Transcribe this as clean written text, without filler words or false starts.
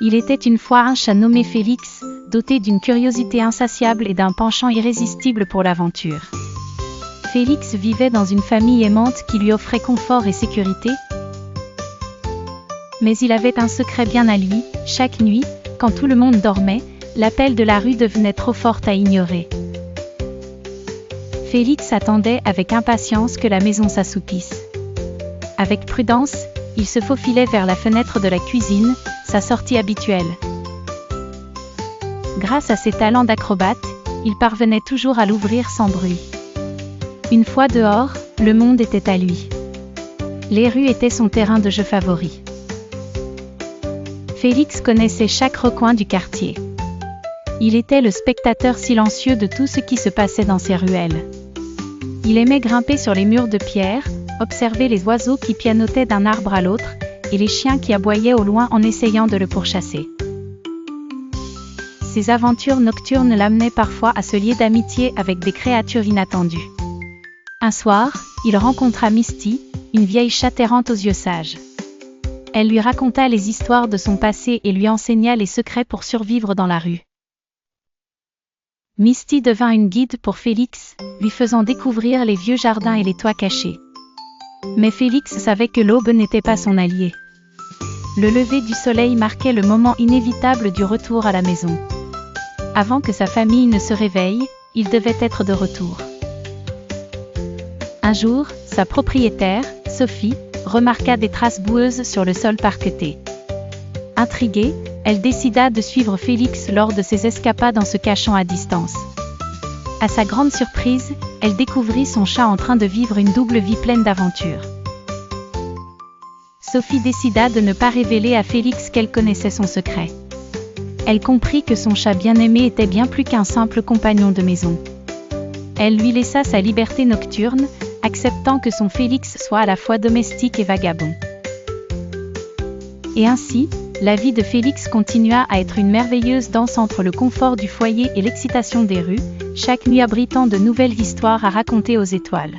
Il était une fois un chat nommé Félix, doté d'une curiosité insatiable et d'un penchant irrésistible pour l'aventure. Félix vivait dans une famille aimante qui lui offrait confort et sécurité. Mais il avait un secret bien à lui. Chaque nuit, quand tout le monde dormait, l'appel de la rue devenait trop fort à ignorer. Félix attendait avec impatience que la maison s'assoupisse. Avec prudence, il se faufilait vers la fenêtre de la cuisine, sa sortie habituelle. Grâce à ses talents d'acrobate, il parvenait toujours à l'ouvrir sans bruit. Une fois dehors, le monde était à lui. Les rues étaient son terrain de jeu favori. Félix connaissait chaque recoin du quartier. Il était le spectateur silencieux de tout ce qui se passait dans ces ruelles. Il aimait grimper sur les murs de pierre, observer les oiseaux qui pianotaient d'un arbre à l'autre, et les chiens qui aboyaient au loin en essayant de le pourchasser. Ces aventures nocturnes l'amenaient parfois à se lier d'amitié avec des créatures inattendues. Un soir, il rencontra Misty, une vieille chatte errante aux yeux sages. Elle lui raconta les histoires de son passé et lui enseigna les secrets pour survivre dans la rue. Misty devint une guide pour Félix, lui faisant découvrir les vieux jardins et les toits cachés. Mais Félix savait que l'aube n'était pas son allié. Le lever du soleil marquait le moment inévitable du retour à la maison. Avant que sa famille ne se réveille, il devait être de retour. Un jour, sa propriétaire, Sophie, remarqua des traces boueuses sur le sol parqueté. Intriguée, elle décida de suivre Félix lors de ses escapades en se cachant à distance. À sa grande surprise, elle découvrit son chat en train de vivre une double vie pleine d'aventures. Sophie décida de ne pas révéler à Félix qu'elle connaissait son secret. Elle comprit que son chat bien-aimé était bien plus qu'un simple compagnon de maison. Elle lui laissa sa liberté nocturne, acceptant que son Félix soit à la fois domestique et vagabond. Et ainsi, la vie de Félix continua à être une merveilleuse danse entre le confort du foyer et l'excitation des rues, chaque nuit abritant de nouvelles histoires à raconter aux étoiles.